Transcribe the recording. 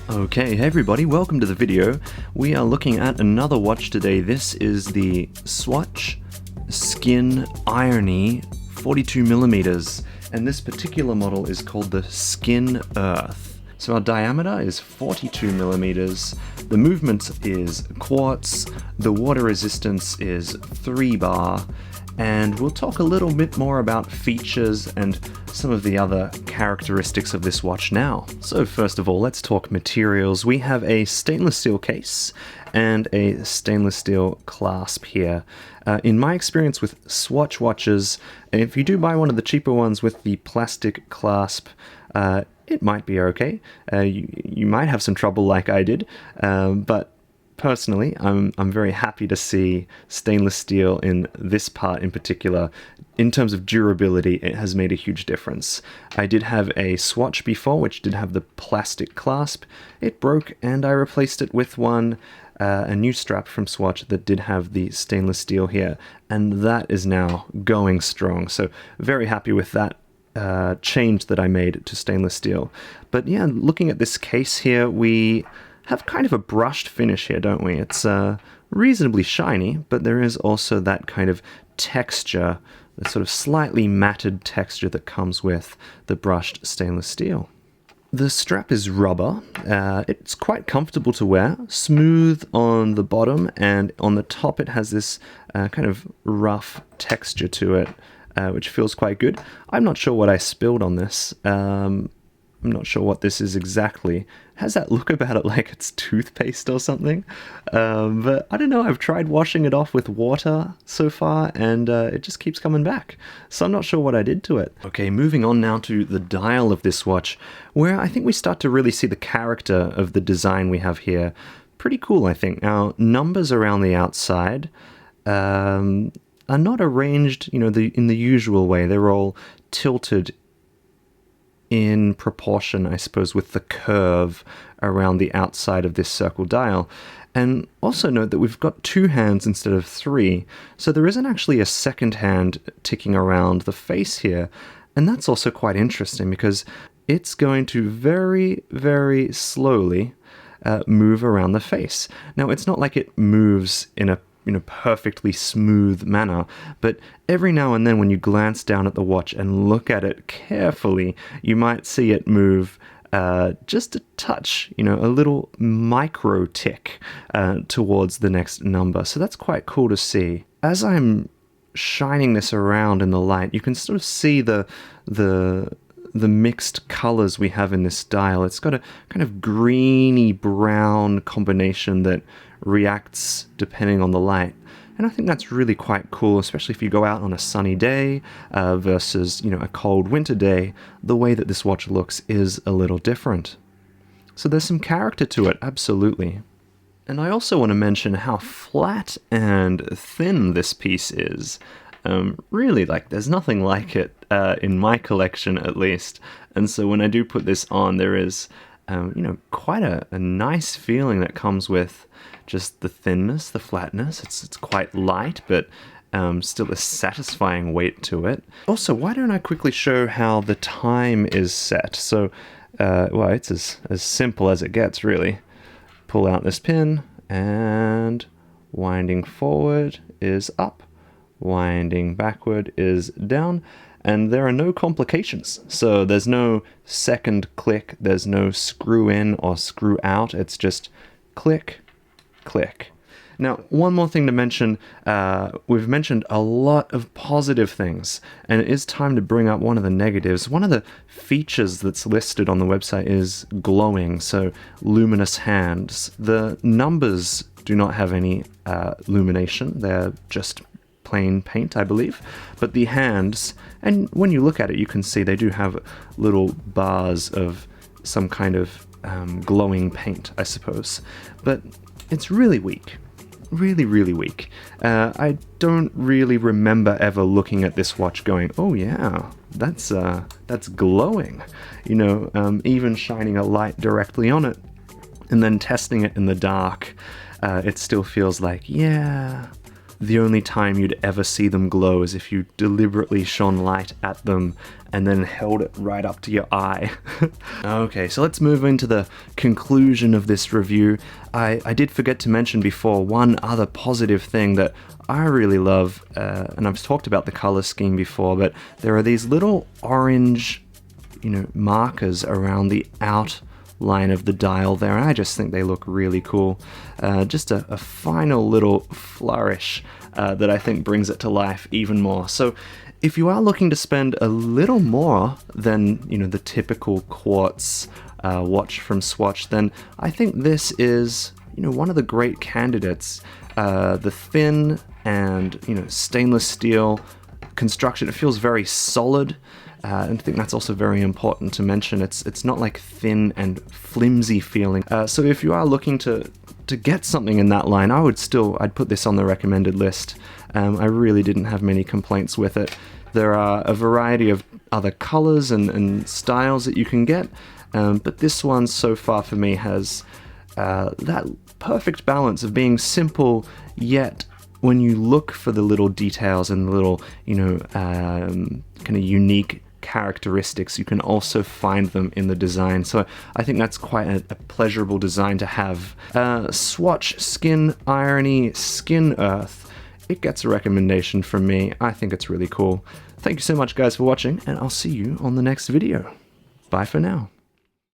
Okay, hey everybody, welcome to the video. We are looking at another watch today. This is the Swatch SKINEARTH 42mm, and this particular model is called the SKINEARTH. So our diameter is 42mm, the movement is Quartz, the water resistance is 3 bar, and we'll talk a little bit more about features and some of the other characteristics of this watch now. So first of all, let's talk materials. We have a stainless steel case and a stainless steel clasp here. In my experience with Swatch watches, if you do buy one of the cheaper ones with the plastic clasp, it might be okay. You might have some trouble like I did, but personally, I'm very happy to see stainless steel in this part in particular. In terms of durability, it has made a huge difference. I did have a Swatch before, which did have the plastic clasp. It broke, and I replaced it with a new strap from Swatch that did have the stainless steel here, and that is now going strong. So very happy with that change that I made to stainless steel. But yeah, looking at this case here, we have kind of a brushed finish here, don't we? It's reasonably shiny, but there is also that kind of texture, the sort of slightly matted texture that comes with the brushed stainless steel. The strap is rubber. It's quite comfortable to wear, smooth on the bottom, and on the top it has this kind of rough texture to it, which feels quite good. I'm not sure what I spilled on this. I'm not sure what this is exactly. It has that look about it like it's toothpaste or something. But I don't know, I've tried washing it off with water so far, and it just keeps coming back. So I'm not sure what I did to it. Okay, moving on now to the dial of this watch, where I think we start to really see the character of the design we have here. Pretty cool, I think. Now, numbers around the outside are not arranged, in the usual way. They're all tilted in proportion, I suppose, with the curve around the outside of this circle dial. And also note that we've got 2 hands instead of 3, so there isn't actually a second hand ticking around the face here. And that's also quite interesting because it's going to very, very slowly move around the face. Now, it's not like it moves in a perfectly smooth manner, but every now and then when you glance down at the watch and look at it carefully, you might see it move just a touch, a little micro tick towards the next number. So that's quite cool to see. As I'm shining this around in the light, you can sort of see the mixed colors we have in this dial. It's got a kind of greeny brown combination that reacts depending on the light. And I think that's really quite cool, especially if you go out on a sunny day versus, a cold winter day. The way that this watch looks is a little different. So there's some character to it, absolutely. And I also want to mention how flat and thin this piece is. Really, there's nothing like it in my collection, at least. And so when I do put this on, there is, quite a nice feeling that comes with just the thinness, the flatness. It's quite light, but still a satisfying weight to it. Also, why don't I quickly show how the time is set? So, well, it's as simple as it gets, really. Pull out this pin, and winding forward is up. Winding backward is down, and there are no complications. So there's no second click, there's no screw in or screw out, it's just click, click. Now, one more thing to mention, we've mentioned a lot of positive things, and it is time to bring up one of the negatives. One of the features that's listed on the website is glowing, so luminous hands. The numbers do not have any illumination, they're just plain paint, I believe, but the hands, and when you look at it, you can see they do have little bars of some kind of glowing paint, I suppose, but it's really weak. Really, really weak. I don't really remember ever looking at this watch going, oh yeah, that's glowing, even shining a light directly on it and then testing it in the dark, it still feels like, yeah, the only time you'd ever see them glow is if you deliberately shone light at them and then held it right up to your eye. Okay, so let's move into the conclusion of this review. I did forget to mention before one other positive thing that I really love, and I've talked about the color scheme before, but there are these little orange, markers around the outline of the dial there, and I just think they look really cool. Just a final little flourish that I think brings it to life even more. So if you are looking to spend a little more than the typical Quartz watch from Swatch, then I think this is one of the great candidates. The thin and stainless steel construction, it feels very solid. And I think that's also very important to mention. It's not like thin and flimsy feeling. So if you are looking to get something in that line, I'd put this on the recommended list. I really didn't have many complaints with it. There are a variety of other colors and styles that you can get, but this one so far for me has that perfect balance of being simple, yet when you look for the little details and the little, kind of unique characteristics, you can also find them in the design. So I think that's quite a pleasurable design to have. Swatch Skin Irony Skin Earth. It gets a recommendation from me. I think it's really cool. Thank you so much, guys, for watching, and I'll see you on the next video. Bye for now.